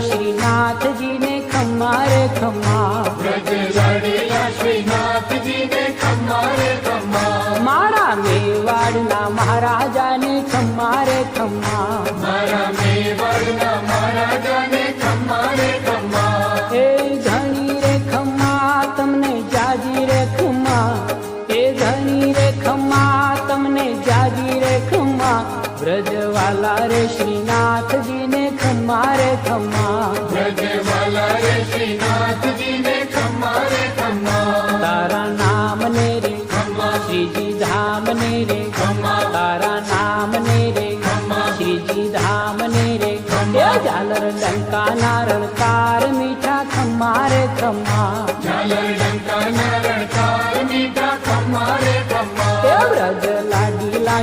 શ્રીનાથજીને ખમ્મા રે ખમ્મા, વ્રજ લાડેલા શ્રીનાથજીને ખમ્મા રે ખમ્મા, મારા મેવાડના મહારાજાને ખમ્મા રે ખમ્મા, મારા મેવાડના મહારાજાને ખમ્મા રે ખમ્મા, એ ધણી રે ખમ્મા તમને જાજી રે ખમ્મા, એ ધણી રે ખમ્મા તમને જાજી રે ખમ્મા, વ્રજવાલા રે શ્રીનાથજીને ખમ્મા રે ખમ્મા, વ્રજવાલા રે શ્રીનાથજીને ખમ્મા રે ખમ્મા, તારા નામ ને રે ખમ્મા, શ્રીજી ધામ ને રે ખમ્મા, તારા નામ ને રે ખમ્મા, શ્રીજી ધામ ને રે ખમ્મા, એ ઝાલર ડંકાના રણકાર મીઠા ખમ્મા રે ખમ્મા, ઝાલર ડંકાના રણકાર મીઠા ખમ્મા રે ખમ્મા, એ વ્રજ લાડીલા